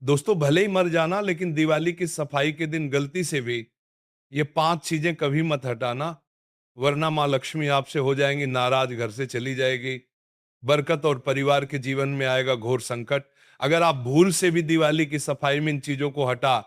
दोस्तों, भले ही मर जाना लेकिन दिवाली की सफाई के दिन गलती से भी ये 5 चीजें कभी मत हटाना, वरना माँ लक्ष्मी आपसे हो जाएंगी नाराज, घर से चली जाएगी। बरकत और परिवार के जीवन में आएगा घोर संकट। अगर आप भूल से भी दिवाली की सफाई में इन चीजों को हटा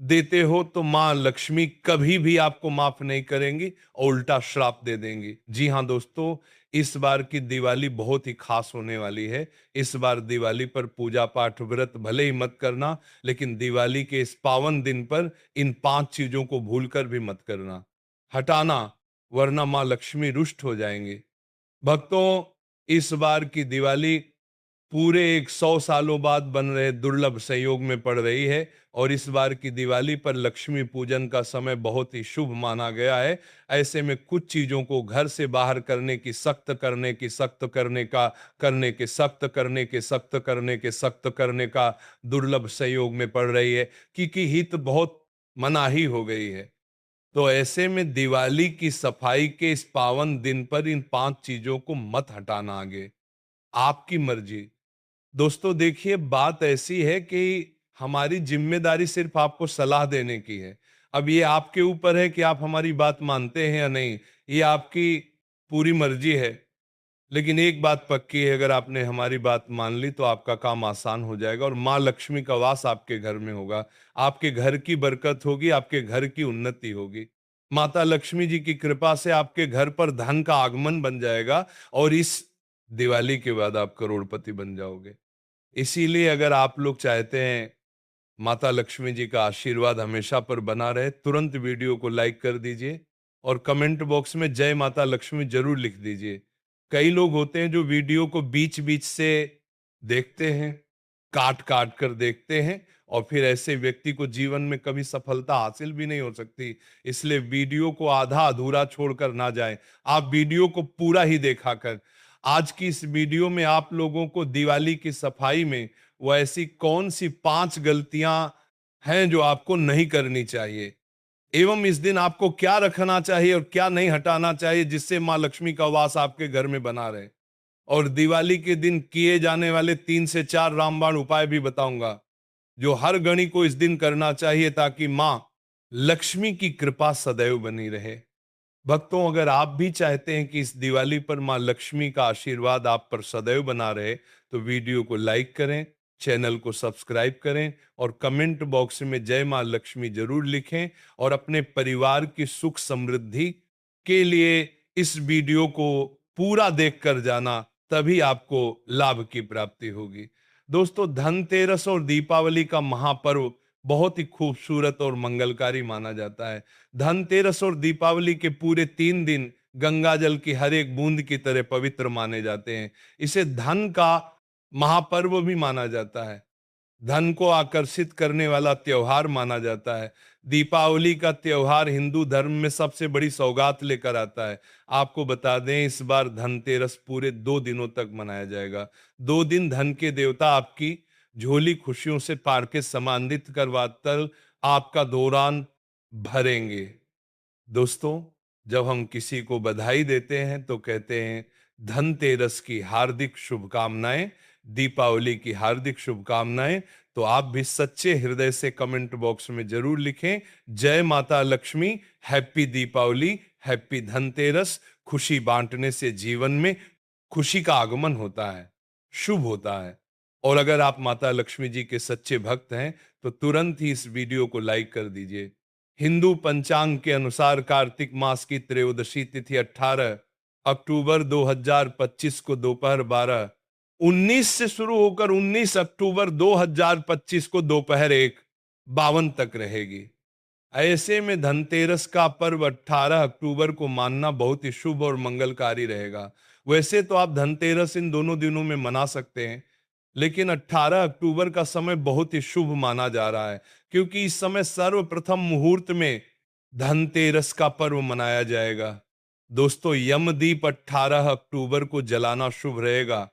देते हो तो माँ लक्ष्मी कभी भी आपको माफ नहीं करेंगी और उल्टा श्राप दे देंगी। जी हाँ दोस्तों, इस बार की दिवाली बहुत ही खास होने वाली है। इस बार दिवाली पर पूजा पाठ व्रत भले ही मत करना, लेकिन दिवाली के इस पावन दिन पर इन 5 चीजों को भूलकर भी मत करना, हटाना, वरना माँ लक्ष्मी रुष्ट हो जाएंगी। भक्तों, इस बार की दिवाली पूरे 100 सालों बाद बन रहे दुर्लभ संयोग में पड़ रही है और इस बार की दिवाली पर लक्ष्मी पूजन का समय बहुत ही शुभ माना गया है। ऐसे में कुछ चीजों को घर से बाहर करने की सख्त करने की सख्त करने का करने के सख्त करने के सख्त करने के सख्त करने का दुर्लभ संयोग में पड़ रही है, क्योंकि हित बहुत मनाही हो गई है। तो ऐसे में दिवाली की सफाई के इस पावन दिन पर इन 5 चीजों को मत हटाना आगे, आपकी मर्जी। दोस्तों देखिए, बात ऐसी है कि हमारी जिम्मेदारी सिर्फ आपको सलाह देने की है। अब ये आपके ऊपर है कि आप हमारी बात मानते हैं या नहीं, ये आपकी पूरी मर्जी है। लेकिन एक बात पक्की है, अगर आपने हमारी बात मान ली तो आपका काम आसान हो जाएगा और माँ लक्ष्मी का वास आपके घर में होगा। आपके घर की बरकत होगी, आपके घर की उन्नति होगी। माता लक्ष्मी जी की कृपा से आपके घर पर धन का आगमन बन जाएगा और इस दिवाली के बाद आप करोड़पति बन जाओगे। इसीलिए अगर आप लोग चाहते हैं माता लक्ष्मी जी का आशीर्वाद हमेशा पर बना रहे, तुरंत वीडियो को लाइक कर दीजिए और कमेंट बॉक्स में जय माता लक्ष्मी जरूर लिख दीजिए। कई लोग होते हैं जो वीडियो को बीच बीच से देखते हैं, काट काट कर देखते हैं, और फिर ऐसे व्यक्ति को जीवन में कभी सफलता हासिल भी नहीं हो सकती। इसलिए वीडियो को आधा अधूरा छोड़कर ना जाएं, आप वीडियो को पूरा ही देखा कर। आज की इस वीडियो में आप लोगों को दिवाली की सफाई में वो ऐसी कौन सी 5 गलतियां हैं जो आपको नहीं करनी चाहिए, एवं इस दिन आपको क्या रखना चाहिए और क्या नहीं हटाना चाहिए जिससे मां लक्ष्मी का वास आपके घर में बना रहे। और दिवाली के दिन किए जाने वाले 3 से 4 रामबाण उपाय भी बताऊंगा जो हर गणी को इस दिन करना चाहिए, ताकि मां लक्ष्मी की कृपा सदैव बनी रहे। भक्तों, अगर आप भी चाहते हैं कि इस दिवाली पर मां लक्ष्मी का आशीर्वाद आप पर सदैव बना रहे, तो वीडियो को लाइक करें, चैनल को सब्सक्राइब करें और कमेंट बॉक्स में जय मां लक्ष्मी जरूर लिखें। और अपने परिवार की सुख समृद्धि के लिए इस वीडियो को पूरा देखकर जाना, तभी आपको लाभ की प्राप्ति होगी। दोस्तों, धनतेरस और दीपावली का महापर्व बहुत ही खूबसूरत और मंगलकारी माना जाता है। धनतेरस और दीपावली के पूरे 3 दिन गंगा जल की हर एक बूंद की तरह पवित्र माने जाते हैं। इसे धन का महापर्व भी माना जाता है, धन को आकर्षित करने वाला त्योहार माना जाता है। दीपावली का त्योहार हिंदू धर्म में सबसे बड़ी सौगात लेकर आता है। आपको बता दें, इस बार धनतेरस पूरे 2 दिनों तक मनाया जाएगा। 2 दिन धन के देवता आपकी झोली खुशियों से पार के समान्वित करवाकर आपका दौरान भरेंगे। दोस्तों, जब हम किसी को बधाई देते हैं तो कहते हैं धनतेरस की हार्दिक शुभकामनाएं, दीपावली की हार्दिक शुभकामनाएं। तो आप भी सच्चे हृदय से कमेंट बॉक्स में जरूर लिखें जय माता लक्ष्मी, हैप्पी दीपावली, हैप्पी धनतेरस। खुशी बांटने से जीवन में खुशी का आगमन होता है, शुभ होता है। और अगर आप माता लक्ष्मी जी के सच्चे भक्त हैं तो तुरंत ही इस वीडियो को लाइक कर दीजिए। हिंदू पंचांग के अनुसार कार्तिक मास की त्रयोदशी तिथि 18 अक्टूबर 2025 को दोपहर 12:19 से शुरू होकर 19 अक्टूबर 2025 को दोपहर 1:52 तक रहेगी। ऐसे में धनतेरस का पर्व 18 अक्टूबर को मानना बहुत ही शुभ और मंगलकारी रहेगा। वैसे तो आप धनतेरस इन दोनों दिनों में मना सकते हैं, लेकिन 18 अक्टूबर का समय बहुत ही शुभ माना जा रहा है, क्योंकि इस समय सर्वप्रथम मुहूर्त में धनतेरस का पर्व मनाया जाएगा। दोस्तों, यमदीप 18 अक्टूबर को जलाना शुभ रहेगा।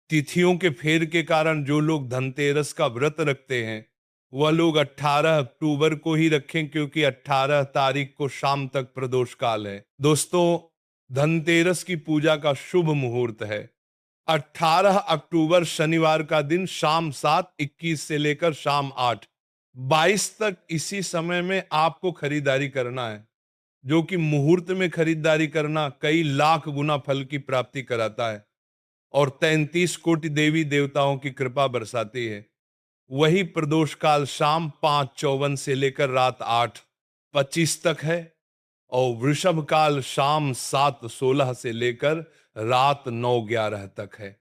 तिथियों के फेर के कारण जो लोग धनतेरस का व्रत रखते हैं वह लोग 18 अक्टूबर को ही रखें, क्योंकि 18 तारीख को शाम तक प्रदोष काल है। दोस्तों, धनतेरस की पूजा का शुभ मुहूर्त है। 18 अक्टूबर शनिवार का दिन शाम 7:21 से लेकर शाम 8:22 तक इसी समय में आपको खरीदारी करना है, जो कि मुहूर्त में खरीदारी करना कई लाख गुना फल की प्राप्ति कराता है और 33 कोटि देवी देवताओं की कृपा बरसाती है। वही प्रदोष काल शाम 5:54 से लेकर रात 8:25 तक है और वृषभ काल शाम 7:16 से लेकर रात 9:11 तक है।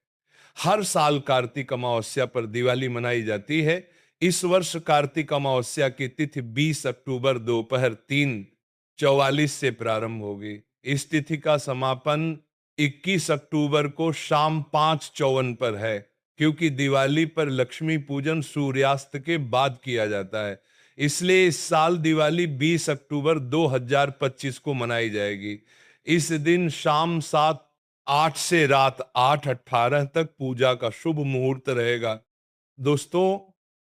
हर साल कार्तिक अमावस्या पर दिवाली मनाई जाती है। इस वर्ष कार्तिक अमावस्या की तिथि 20 अक्टूबर दोपहर 3:44 से प्रारंभ होगी। इस तिथि का समापन 21 अक्टूबर को शाम 5:54 पर है, क्योंकि दिवाली पर लक्ष्मी पूजन सूर्यास्त के बाद किया जाता है। इसलिए इस साल दिवाली 20 अक्टूबर 2025 को मनाई जाएगी। इस दिन शाम 7:08 से रात 8:18 तक पूजा का शुभ मुहूर्त रहेगा। दोस्तों,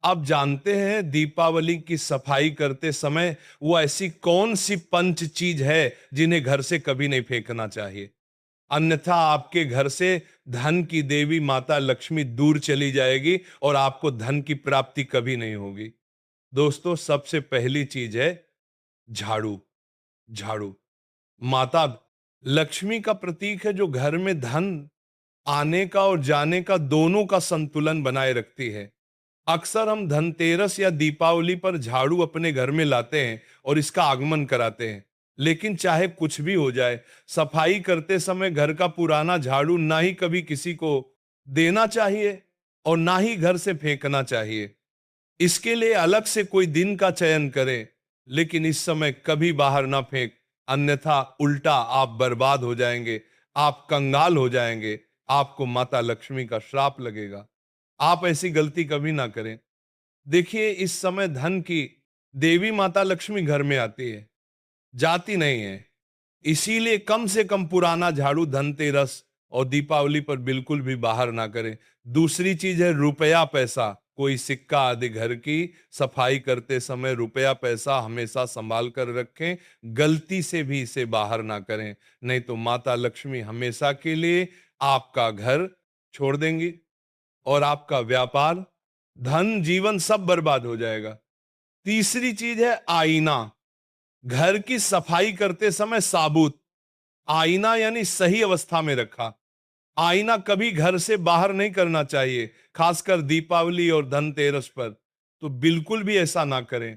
आप जानते हैं दीपावली की सफाई करते समय वो ऐसी कौन सी पंच चीज है जिन्हें घर से कभी नहीं फेंकना चाहिए, अन्यथा आपके घर से धन की देवी माता लक्ष्मी दूर चली जाएगी और आपको धन की प्राप्ति कभी नहीं होगी। दोस्तों, सबसे पहली चीज है झाड़ू। झाड़ू माता लक्ष्मी का प्रतीक है, जो घर में धन आने का और जाने का दोनों का संतुलन बनाए रखती है। अक्सर हम धनतेरस या दीपावली पर झाड़ू अपने घर में लाते हैं और इसका आगमन कराते हैं, लेकिन चाहे कुछ भी हो जाए, सफाई करते समय घर का पुराना झाड़ू ना ही कभी किसी को देना चाहिए और ना ही घर से फेंकना चाहिए। इसके लिए अलग से कोई दिन का चयन करें, लेकिन इस समय कभी बाहर ना फेंक, अन्यथा उल्टा आप बर्बाद हो जाएंगे, आप कंगाल हो जाएंगे, आपको माता लक्ष्मी का श्राप लगेगा। आप ऐसी गलती कभी ना करें। देखिए, इस समय धन की देवी माता लक्ष्मी घर में आती है, जाती नहीं है। इसीलिए कम से कम पुराना झाड़ू धनतेरस और दीपावली पर बिल्कुल भी बाहर ना करें। दूसरी चीज है रुपया पैसा, कोई सिक्का आदि घर की सफाई करते समय रुपया पैसा हमेशा संभाल कर रखें, गलती से भी इसे बाहर ना करें, नहीं तो माता लक्ष्मी हमेशा के लिए आपका घर छोड़ देंगी और आपका व्यापार, धन, जीवन सब बर्बाद हो जाएगा। तीसरी चीज है आईना। घर की सफाई करते समय साबुत आईना यानी सही अवस्था में रखा। आईना कभी घर से बाहर नहीं करना चाहिए, खासकर दीपावली और धनतेरस पर तो बिल्कुल भी ऐसा ना करें,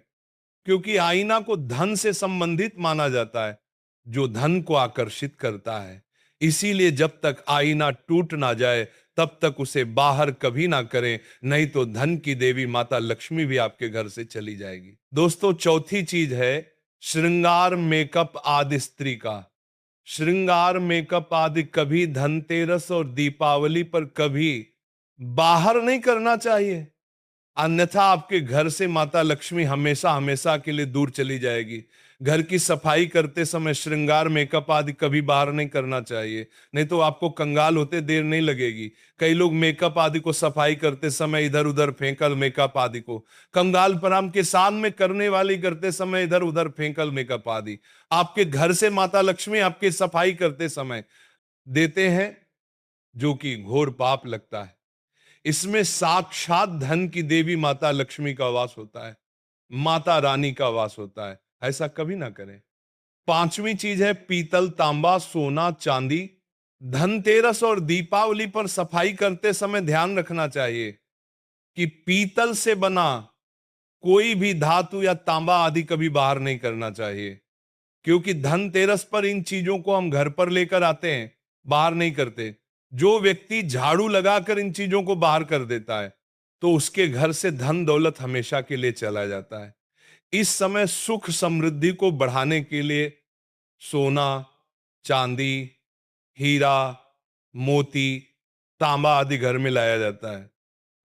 क्योंकि आईना को धन से संबंधित माना जाता है, जो धन को आकर्षित करता है। इसीलिए जब तक आईना टूट ना जाए तब तक उसे बाहर कभी ना करें, नहीं तो धन की देवी माता लक्ष्मी भी आपके घर से चली जाएगी। दोस्तों, चौथी चीज है श्रृंगार मेकअप आदि स्त्री का। श्रृंगार मेकअप आदि कभी धनतेरस और दीपावली पर कभी बाहर नहीं करना चाहिए, अन्यथा आपके घर से माता लक्ष्मी हमेशा हमेशा के लिए दूर चली जाएगी। घर की सफाई करते समय श्रृंगार मेकअप आदि कभी बाहर नहीं करना चाहिए, नहीं तो आपको कंगाल होते देर नहीं लगेगी। कई लोग मेकअप आदि को सफाई करते समय इधर उधर फेंकल मेकअप आदि को, कंगाल पराम के साथ में करने वाली करते समय इधर उधर फेंकल मेकअप आदि आपके घर से माता लक्ष्मी आपकी सफाई करते समय देते हैं, जो कि घोर पाप लगता है। इसमें साक्षात धन की देवी माता लक्ष्मी का वास होता है, माता रानी का वास होता है, ऐसा कभी ना करें। पांचवी चीज है पीतल, तांबा, सोना, चांदी। धनतेरस और दीपावली पर सफाई करते समय ध्यान रखना चाहिए कि पीतल से बना कोई भी धातु या तांबा आदि कभी बाहर नहीं करना चाहिए, क्योंकि धनतेरस पर इन चीजों को हम घर पर लेकर आते हैं, बाहर नहीं करते। जो व्यक्ति झाड़ू लगाकर इन चीजों को बाहर कर देता है तो उसके घर से धन दौलत हमेशा के लिए चला जाता है। इस समय सुख समृद्धि को बढ़ाने के लिए सोना, चांदी, हीरा, मोती, तांबा आदि घर में लाया जाता है,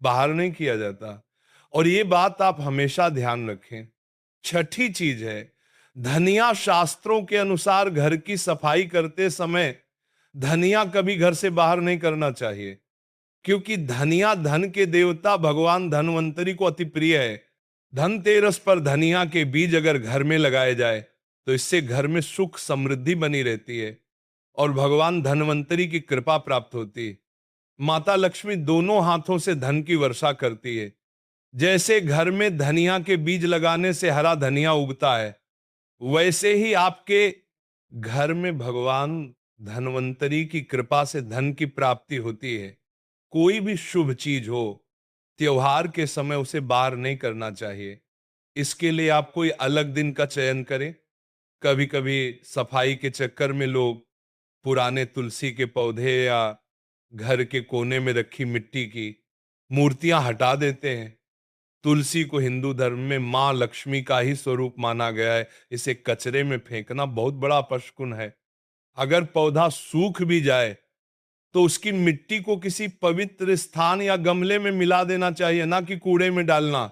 बाहर नहीं किया जाता, और ये बात आप हमेशा ध्यान रखें। छठी चीज है धनिया। शास्त्रों के अनुसार घर की सफाई करते समय धनिया कभी घर से बाहर नहीं करना चाहिए, क्योंकि धनिया धन के देवता भगवान धनवंतरी को अति प्रिय है। धनतेरस पर धनिया के बीज अगर घर में लगाए जाए तो इससे घर में सुख समृद्धि बनी रहती है और भगवान धनवंतरी की कृपा प्राप्त होती है। माता लक्ष्मी दोनों हाथों से धन की वर्षा करती है। जैसे घर में धनिया के बीज लगाने से हरा धनिया उगता है, वैसे ही आपके घर में भगवान धन्वंतरी की कृपा से धन की प्राप्ति होती है। कोई भी शुभ चीज हो, त्योहार के समय उसे बाहर नहीं करना चाहिए। इसके लिए आप कोई अलग दिन का चयन करें। कभी कभी सफाई के चक्कर में लोग पुराने तुलसी के पौधे या घर के कोने में रखी मिट्टी की मूर्तियां हटा देते हैं। तुलसी को हिंदू धर्म में मां लक्ष्मी का ही स्वरूप माना गया है। इसे कचरे में फेंकना बहुत बड़ा अपशकुन है। अगर पौधा सूख भी जाए तो उसकी मिट्टी को किसी पवित्र स्थान या गमले में मिला देना चाहिए, ना कि कूड़े में डालना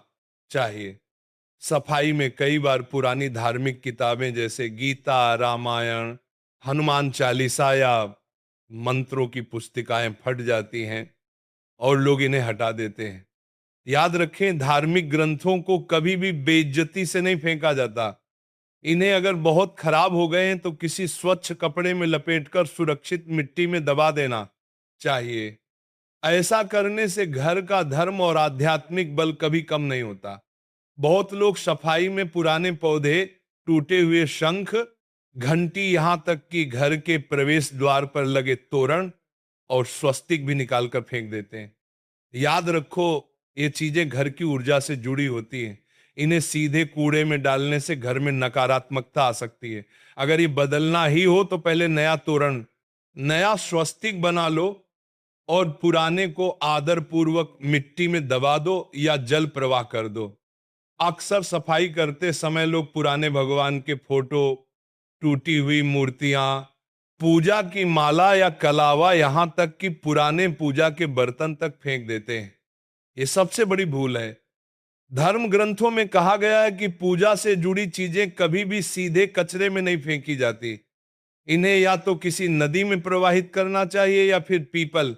चाहिए। सफाई में कई बार पुरानी धार्मिक किताबें जैसे गीता, रामायण, हनुमान चालीसा या मंत्रों की पुस्तिकाएं फट जाती हैं और लोग इन्हें हटा देते हैं। याद रखें, धार्मिक ग्रंथों को कभी भी बेइज्जती से नहीं फेंका जाता। इन्हें अगर बहुत खराब हो गए हैं तो किसी स्वच्छ कपड़े में लपेटकर सुरक्षित मिट्टी में दबा देना चाहिए। ऐसा करने से घर का धर्म और आध्यात्मिक बल कभी कम नहीं होता। बहुत लोग सफाई में पुराने पौधे, टूटे हुए शंख, घंटी, यहां तक कि घर के प्रवेश द्वार पर लगे तोरण और स्वस्तिक भी निकालकर फेंक देते हैं। याद रखो, ये चीजें घर की ऊर्जा से जुड़ी होती हैं। इन्हें सीधे कूड़े में डालने से घर में नकारात्मकता आ सकती है। अगर ये बदलना ही हो तो पहले नया तोरण, नया स्वस्तिक बना लो और पुराने को आदर पूर्वक मिट्टी में दबा दो या जल प्रवाह कर दो। अक्सर सफाई करते समय लोग पुराने भगवान के फोटो, टूटी हुई मूर्तियां, पूजा की माला या कलावा, यहां तक कि पुराने पूजा के बर्तन तक फेंक देते हैं। ये सबसे बड़ी भूल है। धर्म ग्रंथों में कहा गया है कि पूजा से जुड़ी चीजें कभी भी सीधे कचरे में नहीं फेंकी जाती। इन्हें या तो किसी नदी में प्रवाहित करना चाहिए या फिर पीपल,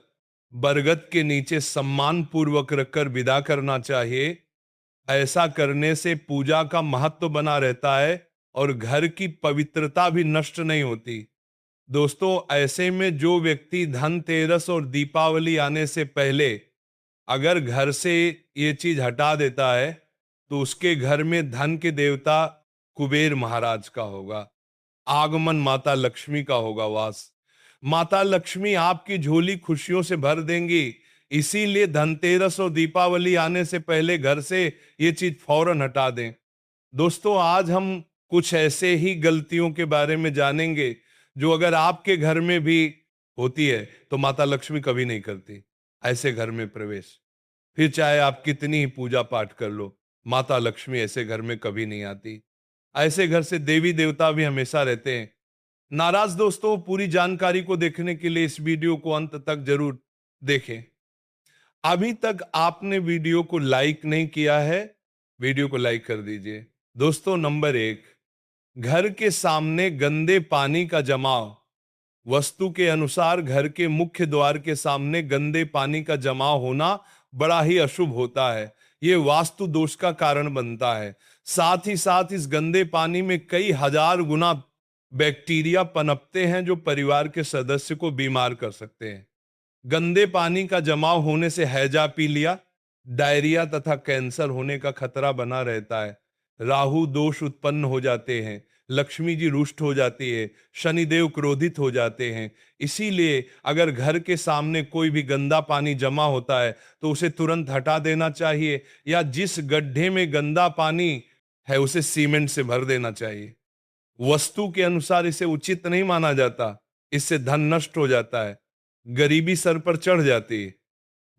बरगद के नीचे सम्मान पूर्वक रखकर विदा करना चाहिए। ऐसा करने से पूजा का महत्व बना रहता है और घर की पवित्रता भी नष्ट नहीं होती। दोस्तों, ऐसे में जो व्यक्ति धनतेरस और दीपावली आने से पहले अगर घर से ये चीज हटा देता है तो उसके घर में धन के देवता कुबेर महाराज का होगा आगमन, माता लक्ष्मी का होगा वास। माता लक्ष्मी आपकी झोली खुशियों से भर देंगी। इसीलिए धनतेरस और दीपावली आने से पहले घर से ये चीज फौरन हटा दें। दोस्तों, आज हम कुछ ऐसे ही गलतियों के बारे में जानेंगे जो अगर आपके घर में भी होती है तो माता लक्ष्मी कभी नहीं करती ऐसे घर में प्रवेश। फिर चाहे आप कितनी ही पूजा पाठ कर लो, माता लक्ष्मी ऐसे घर में कभी नहीं आती। ऐसे घर से देवी देवता भी हमेशा रहते हैं नाराज। दोस्तों, पूरी जानकारी को देखने के लिए इस वीडियो को अंत तक जरूर देखें। अभी तक आपने वीडियो को लाइक नहीं किया है, वीडियो को लाइक कर दीजिए। दोस्तों, नंबर 1, घर के सामने गंदे पानी का जमाव। वस्तु के अनुसार घर के मुख्य द्वार के सामने गंदे पानी का जमाव होना बड़ा ही अशुभ होता है। ये वास्तु दोष का कारण बनता है। साथ ही साथ इस गंदे पानी में कई हजार गुना बैक्टीरिया पनपते हैं जो परिवार के सदस्य को बीमार कर सकते हैं। गंदे पानी का जमाव होने से हैजा, पीलिया, डायरिया तथा कैंसर होने का खतरा बना रहता है। राहु दोष उत्पन्न हो जाते हैं, लक्ष्मी जी रुष्ट हो जाती है, शनिदेव क्रोधित हो जाते हैं। इसीलिए अगर घर के सामने कोई भी गंदा पानी जमा होता है तो उसे तुरंत हटा देना चाहिए, या जिस गड्ढे में गंदा पानी है उसे सीमेंट से भर देना चाहिए। वस्तु के अनुसार इसे उचित नहीं माना जाता, इससे धन नष्ट हो जाता है, गरीबी सर पर चढ़ जाती है।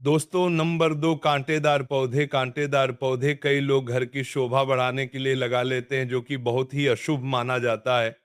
दोस्तों, नंबर 2, कांटेदार पौधे। कांटेदार पौधे कई लोग घर की शोभा बढ़ाने के लिए लगा लेते हैं, जो कि बहुत ही अशुभ माना जाता है।